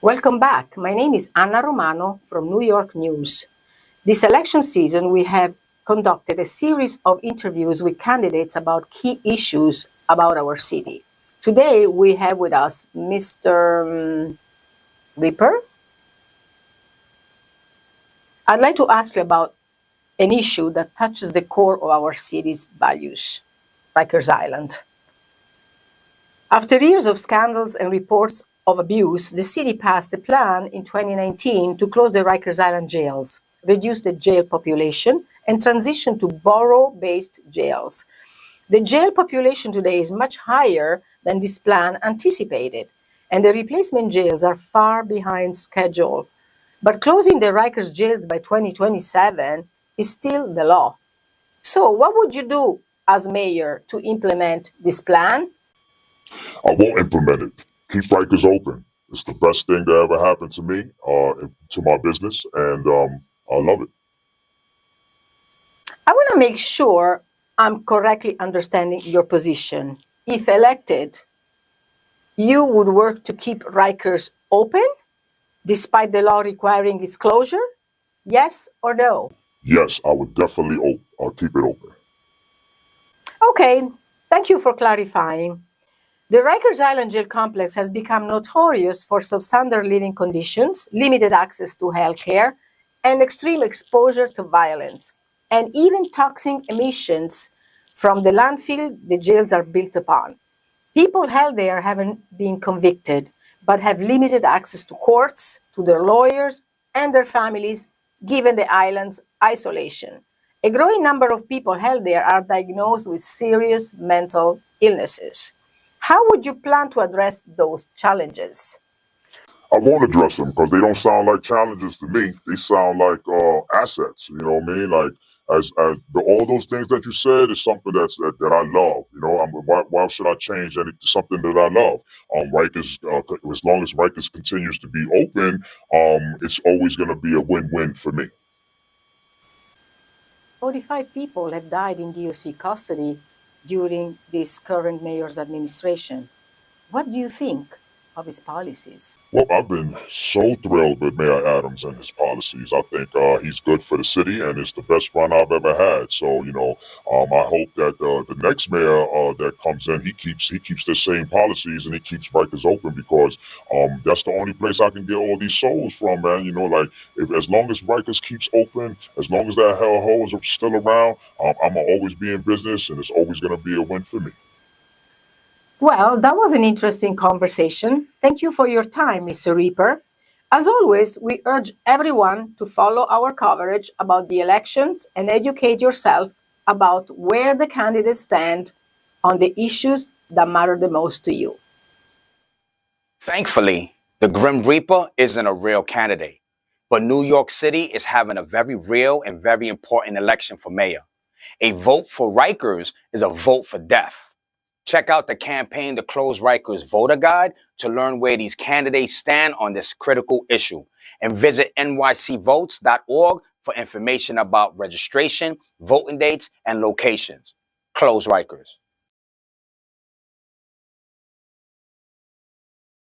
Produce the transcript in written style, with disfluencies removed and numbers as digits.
Welcome back. My name is Anna Romano from New York News. This election season, we have conducted a series of interviews with candidates about key issues about our city. Today, we have with us Mr. Ripper. I'd like to ask you about an issue that touches the core of our city's values, Rikers Island. After years of scandals and reports of abuse, the city passed a plan in 2019 to close the Rikers Island jails, reduce the jail population, and transition to borough-based jails. The jail population today is much higher than this plan anticipated, and the replacement jails are far behind schedule. But closing the Rikers jails by 2027 is still the law. So what would you do as mayor to implement this plan? I won't implement it. Keep Rikers open. It's the best thing that ever happened to me, to my business, and I love it. I want to make sure I'm correctly understanding your position. If elected, you would work to keep Rikers open despite the law requiring its closure? Yes or no? Yes, I would definitely keep it open. Okay, thank you for clarifying. The Rikers Island jail complex has become notorious for substandard living conditions, limited access to health care, and extreme exposure to violence, and even toxic emissions from the landfill the jails are built upon. People held there haven't been convicted, but have limited access to courts, to their lawyers, and their families, given the island's isolation. A growing number of people held there are diagnosed with serious mental illnesses. How would you plan to address those challenges? I won't address them because they don't sound like challenges to me. They sound like assets. You know what I mean? Like all those things that you said is something that I love. You know, why should I change something that I love? Rikers, as long as Rikers continues to be open, it's always going to be a win-win for me. 45 people have died in DOC custody during this current mayor's administration. What do you think of his policies? Well, I've been so thrilled with Mayor Adams and his policies. I think he's good for the city, and it's the best run I've ever had. So, I hope that the next mayor that comes in, he keeps the same policies and he keeps Rikers open because that's the only place I can get all these souls from, man. As long as Rikers keeps open, as long as that hellhole is still around, I'm gonna always be in business, and it's always gonna be a win for me. Well, that was an interesting conversation. Thank you for your time, Mr. Reaper. As always, we urge everyone to follow our coverage about the elections and educate yourself about where the candidates stand on the issues that matter the most to you. Thankfully, the Grim Reaper isn't a real candidate, but New York City is having a very real and very important election for mayor. A vote for Rikers is a vote for death. Check out the campaign, the Close Rikers Voter Guide, to learn where these candidates stand on this critical issue. And visit nycvotes.org for information about registration, voting dates, and locations. Close Rikers.